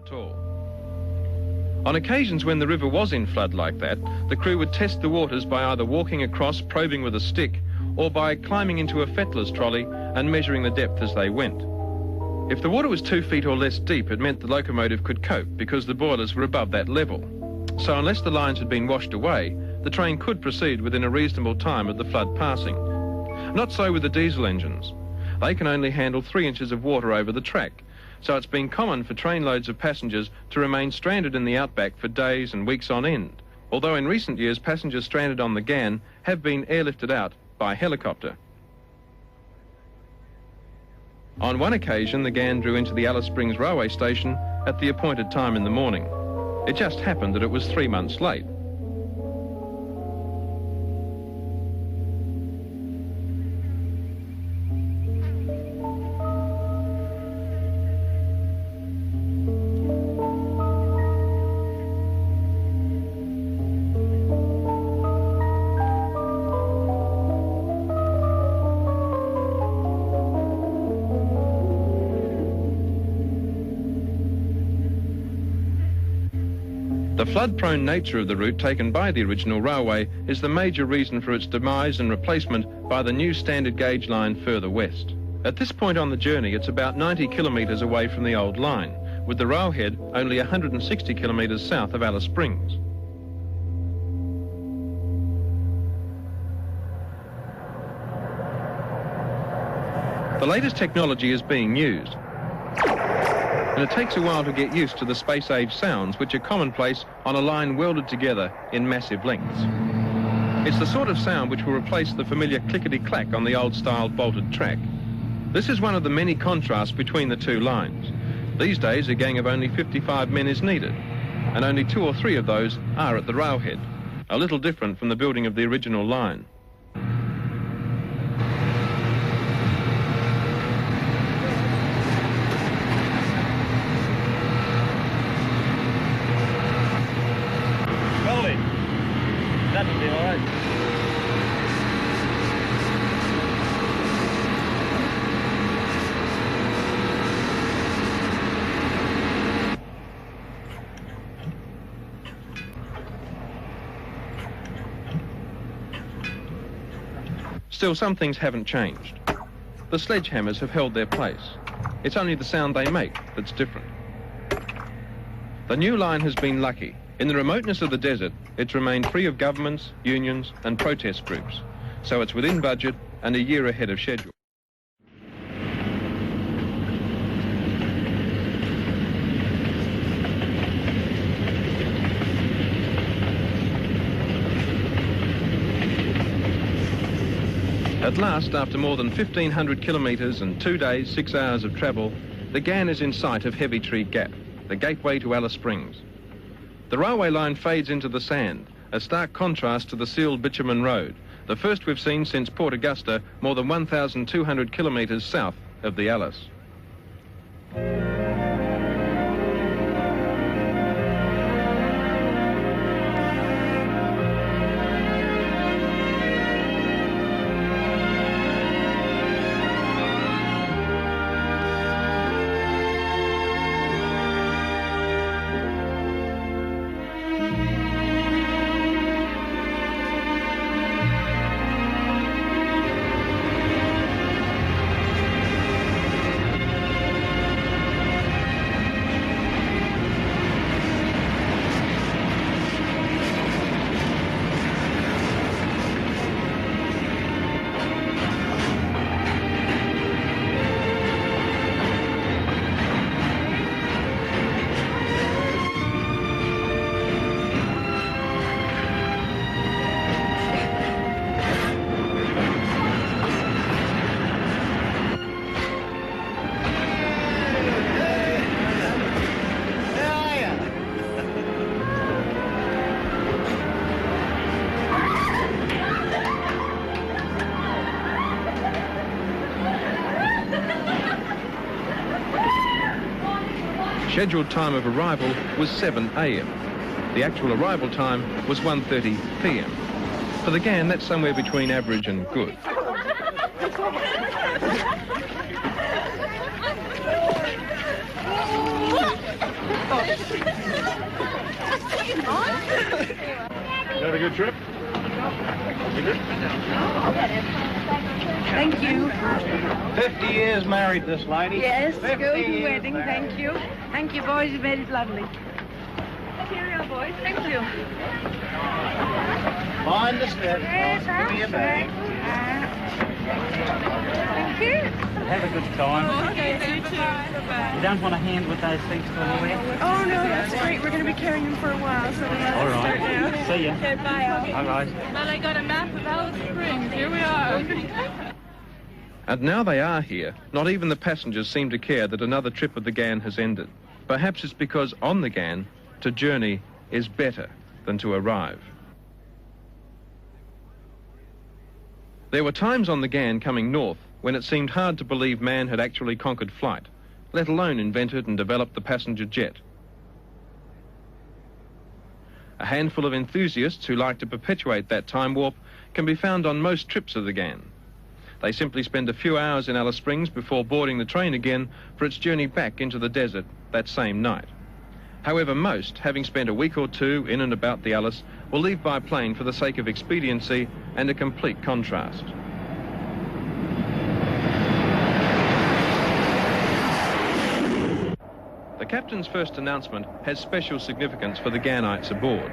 at all. On occasions when the river was in flood like that, the crew would test the waters by either walking across, probing with a stick, or by climbing into a fettler's trolley and measuring the depth as they went. If the water was 2 feet or less deep, it meant the locomotive could cope because the boilers were above that level. So unless the lines had been washed away, the train could proceed within a reasonable time of the flood passing. Not so with the diesel engines. They can only handle 3 inches of water over the track, so it's been common for trainloads of passengers to remain stranded in the outback for days and weeks on end, although in recent years passengers stranded on the Ghan have been airlifted out by helicopter. On one occasion, the Ghan drew into the Alice Springs railway station at the appointed time in the morning. It just happened that it was 3 months late. The flood-prone nature of the route taken by the original railway is the major reason for its demise and replacement by the new standard gauge line further west. At this point on the journey, it's about 90 kilometres away from the old line, with the railhead only 160 kilometres south of Alice Springs. The latest technology is being used, and it takes a while to get used to the space-age sounds which are commonplace on a line welded together in massive lengths. It's the sort of sound which will replace the familiar clickety-clack on the old-style bolted track. This is one of the many contrasts between the two lines. These days, a gang of only 55 men is needed, and only 2 or 3 of those are at the railhead, a little different from the building of the original line. That'll be all right. Still, some things haven't changed. The sledgehammers have held their place. It's only the sound they make that's different. The new line has been lucky. In the remoteness of the desert, it's remained free of governments, unions and protest groups, so it's within budget and a year ahead of schedule. At last, after more than 1,500 kilometres and 2 days, 6 hours of travel, the Ghan is in sight of Heavy Tree Gap, the gateway to Alice Springs. The railway line fades into the sand, a stark contrast to the sealed bitumen road, the first we've seen since Port Augusta, more than 1,200 kilometres south of the Alice. Scheduled time of arrival was 7 a.m. The actual arrival time was 1:30 p.m. For the Ghan, that's somewhere between average and good. good trip? Thank you. 50 years married, this lady. Yes, 50 golden years wedding, married. thank you. Thank you, boys, you made it lovely. Cheerio, boys, thank you. Mind the step. Give me a bag. Thank you. Have a good time. Okay, you too. You don't want a hand with those things for all that? Oh, no, that's great. We're going to be carrying them for a while, so we're All right. start now. See ya. Okay, bye. All right. Well, I got a map of Alice Springs. Here we are. And now they are here. Not even the passengers seem to care that another trip of the Ghan has ended. Perhaps it's because on the Ghan, to journey is better than to arrive. There were times on the Ghan coming north when it seemed hard to believe man had actually conquered flight, let alone invented and developed the passenger jet. A handful of enthusiasts who like to perpetuate that time warp can be found on most trips of the Ghan. They simply spend a few hours in Alice Springs before boarding the train again for its journey back into the desert that same night. However, most, having spent a week or two in and about the Alice, will leave by plane for the sake of expediency and a complete contrast. The captain's first announcement has special significance for the Ghanites aboard.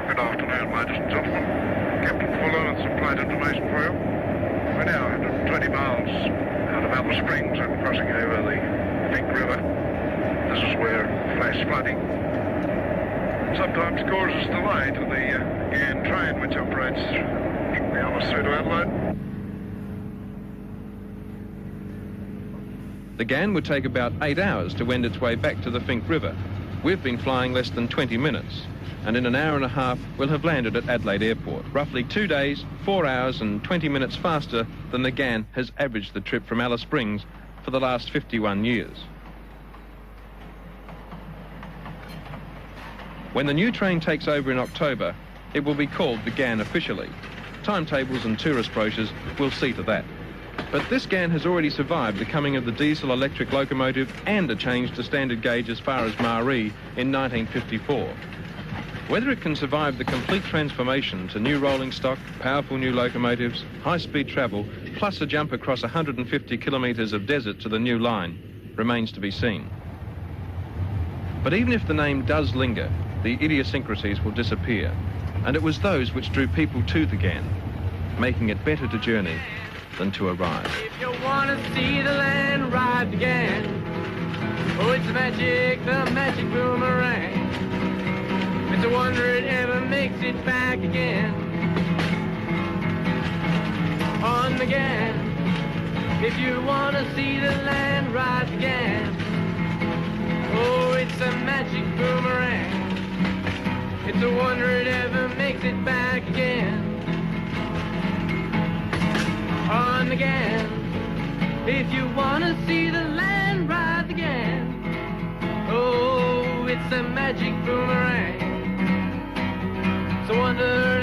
Good afternoon, ladies and gentlemen. Captain Fuller and some flight information for you. We're now 120 miles out of Alice Springs and crossing over the Fink River. This is where flash flooding sometimes causes delay to the Ghan train, which operates from the Alice through to Adelaide. The Ghan would take about 8 hours to wend its way back to the Fink River. We've been flying less than 20 minutes, and in an hour and a half we'll have landed at Adelaide Airport. Roughly 2 days, 4 hours and 20 minutes faster than the Ghan has averaged the trip from Alice Springs for the last 51 years. When the new train takes over in October, it will be called the Ghan officially. Timetables and tourist brochures will see to that. But this Ghan has already survived the coming of the diesel-electric locomotive and a change to standard gauge as far as Marree in 1954. Whether it can survive the complete transformation to new rolling stock, powerful new locomotives, high-speed travel, plus a jump across 150 kilometres of desert to the new line, remains to be seen. But even if the name does linger, the idiosyncrasies will disappear, and it was those which drew people to the Ghan, making it better to journey than to arrive. If you want to see the land, ride the Ghan. Oh, it's magic, the magic boomerang. It's a wonder it ever makes it back again. On the Ghan. If you want to see the land, ride the Ghan. Oh, it's a magic boomerang. It's a wonder it ever makes it back again. On the Ghan. If you want to see the land, ride the Ghan. Oh, it's a magic boomerang. It's a wonder